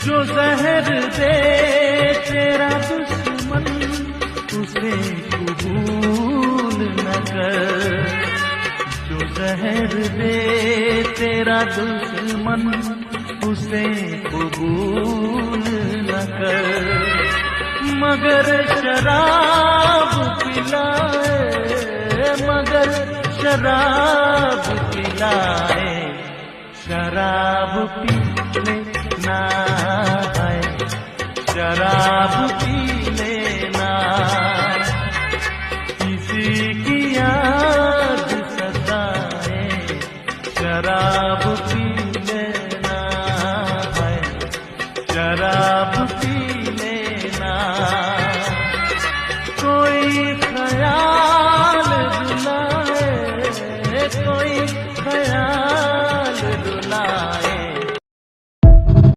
जो जहर दे तेरा दुश्मन उसे कबूल न कर। जो जहर दे तेरा दुश्मन उसे कबूल न कर। मगर शराब पिलाए, मगर शराब पिलाए, शराब पी ले